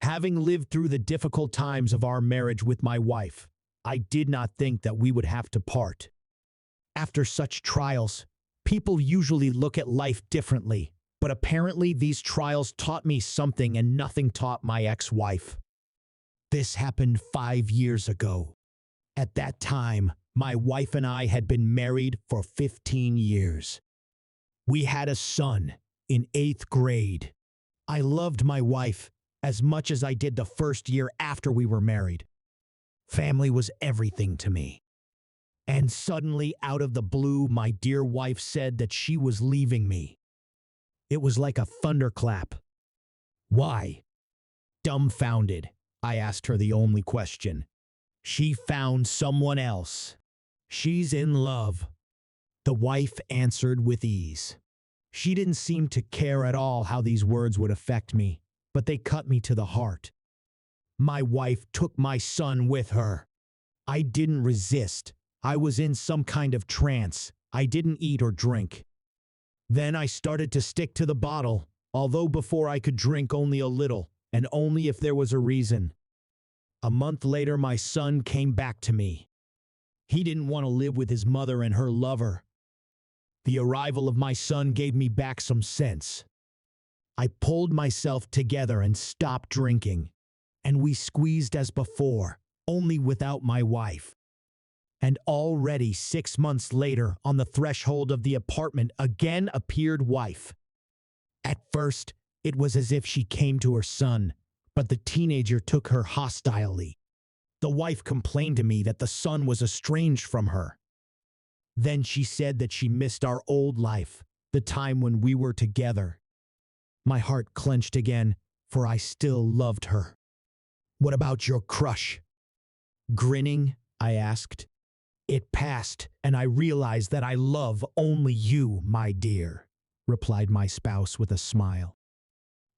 Having lived through the difficult times of our marriage with my wife, I did not think that we would have to part. After such trials, people usually look at life differently, but apparently these trials taught me something and nothing taught my ex-wife. This happened 5 years ago. At that time, my wife and I had been married for 15 years. We had a son in 8th grade. I loved my wife as much as I did the first year after we were married. Family was everything to me. And suddenly, out of the blue, my dear wife said that she was leaving me. It was like a thunderclap. Why? Dumbfounded, I asked her the only question. She found someone else. She's in love. The wife answered with ease. She didn't seem to care at all how these words would affect me, but they cut me to the heart. My wife took my son with her. I didn't resist. I was in some kind of trance. I didn't eat or drink. Then I started to stick to the bottle, although before I could drink only a little, and only if there was a reason. A month later, my son came back to me. He didn't want to live with his mother and her lover. The arrival of my son gave me back some sense. I pulled myself together and stopped drinking, and we squeezed as before, only without my wife. And already 6 months later, on the threshold of the apartment, again appeared wife. At first, it was as if she came to her son, but the teenager took her hostilely. The wife complained to me that the son was estranged from her. Then she said that she missed our old life, the time when we were together. My heart clenched again, for I still loved her. What about your crush? Grinning, I asked. It passed, and I realized that I love only you, my dear, replied my spouse with a smile.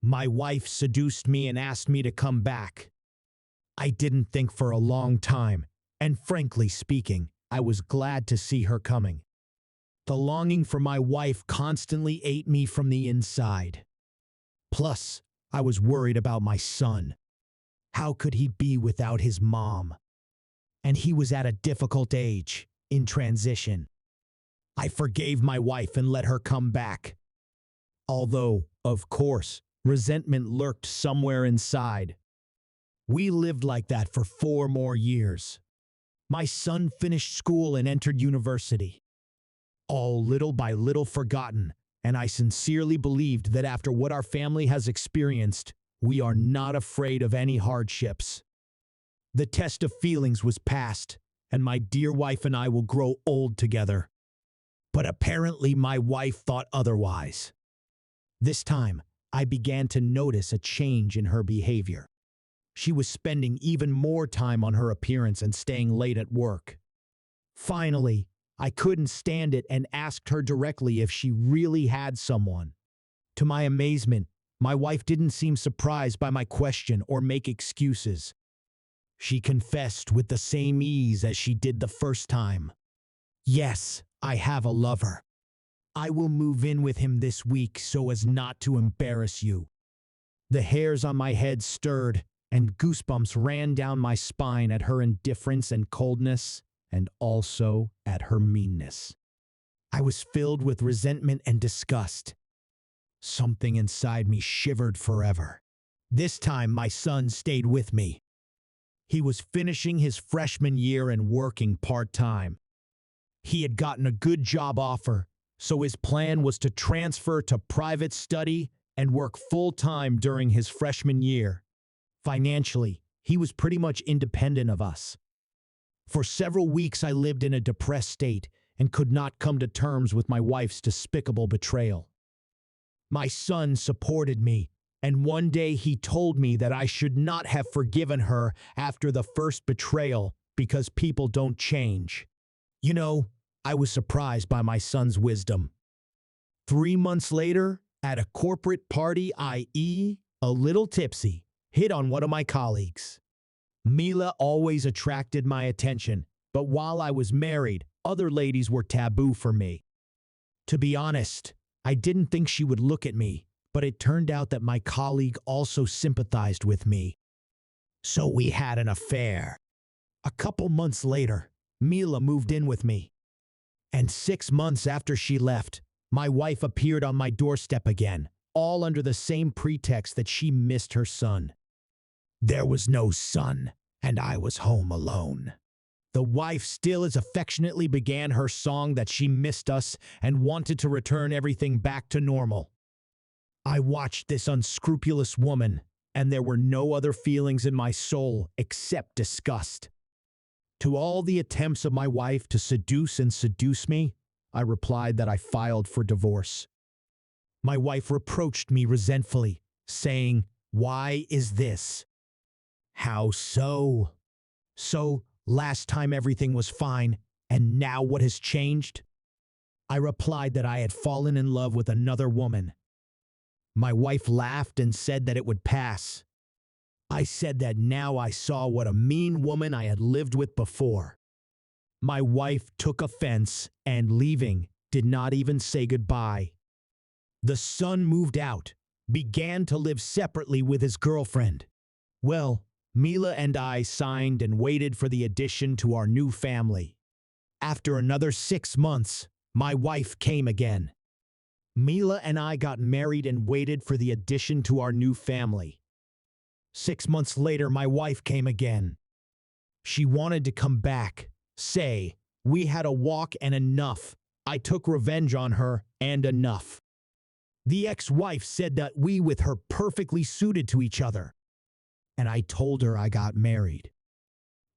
My wife seduced me and asked me to come back. I didn't think for a long time, and frankly speaking, I was glad to see her coming. The longing for my wife constantly ate me from the inside. Plus, I was worried about my son. How could he be without his mom? And he was at a difficult age, in transition. I forgave my wife and let her come back. Although, of course, resentment lurked somewhere inside. We lived like that for 4 more years. My son finished school and entered university. All little by little forgotten, and I sincerely believed that after what our family has experienced, we are not afraid of any hardships. The test of feelings was passed, and my dear wife and I will grow old together. But apparently my wife thought otherwise. This time, I began to notice a change in her behavior. She was spending even more time on her appearance and staying late at work. Finally, I couldn't stand it and asked her directly if she really had someone. To my amazement, my wife didn't seem surprised by my question or make excuses. She confessed with the same ease as she did the first time. Yes, I have a lover. I will move in with him this week so as not to embarrass you. The hairs on my head stirred, and goosebumps ran down my spine at her indifference and coldness, and also at her meanness. I was filled with resentment and disgust. Something inside me shivered forever. This time my son stayed with me. He was finishing his freshman year and working part-time. He had gotten a good job offer, so his plan was to transfer to private study and work full-time during his freshman year. Financially, he was pretty much independent of us. For several weeks I lived in a depressed state and could not come to terms with my wife's despicable betrayal. My son supported me, and one day he told me that I should not have forgiven her after the first betrayal because people don't change. You know, I was surprised by my son's wisdom. 3 months later, at a corporate party, i.e., a little tipsy, hit on one of my colleagues. Mila always attracted my attention, but while I was married, other ladies were taboo for me. To be honest, I didn't think she would look at me, But it turned out that my colleague also sympathized with me. So we had an affair. A couple months later, Mila moved in with me. And 6 months after she left, my wife appeared on my doorstep again, all under the same pretext that she missed her son. There was no son, and I was home alone. The wife still as affectionately began her song that she missed us and wanted to return everything back to normal. I watched this unscrupulous woman, and there were no other feelings in my soul except disgust. To all the attempts of my wife to seduce me, I replied that I filed for divorce. My wife reproached me resentfully, saying, "Why is this?" "How so?" "So, last time everything was fine, and now what has changed?" I replied that I had fallen in love with another woman. My wife laughed and said that it would pass. I said that now I saw what a mean woman I had lived with before. My wife took offense and, leaving, did not even say goodbye. The son moved out, began to live separately with his girlfriend. Well, Mila and I signed and waited for the addition to our new family. After another 6 months, my wife came again. Mila and I got married and waited for the addition to our new family. 6 months later, my wife came again. She wanted to come back, say, we had a walk and enough. I took revenge on her and enough. The ex-wife said that we with her perfectly suited to each other. And I told her I got married.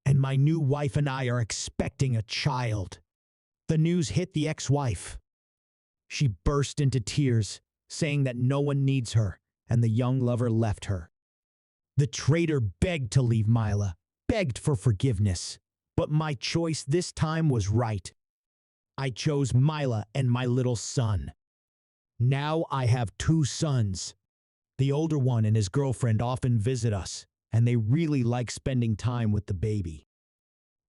And my new wife and I are expecting a child. The news hit the ex-wife. She burst into tears, saying that no one needs her, and the young lover left her. The traitor begged to leave Mila, begged for forgiveness, but my choice this time was right. I chose Mila and my little son. Now I have 2 sons. The older one and his girlfriend often visit us, and they really like spending time with the baby.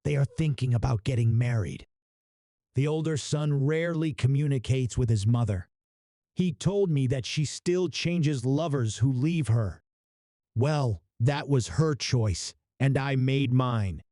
They are thinking about getting married. The older son rarely communicates with his mother. He told me that she still changes lovers who leave her. Well, that was her choice, and I made mine.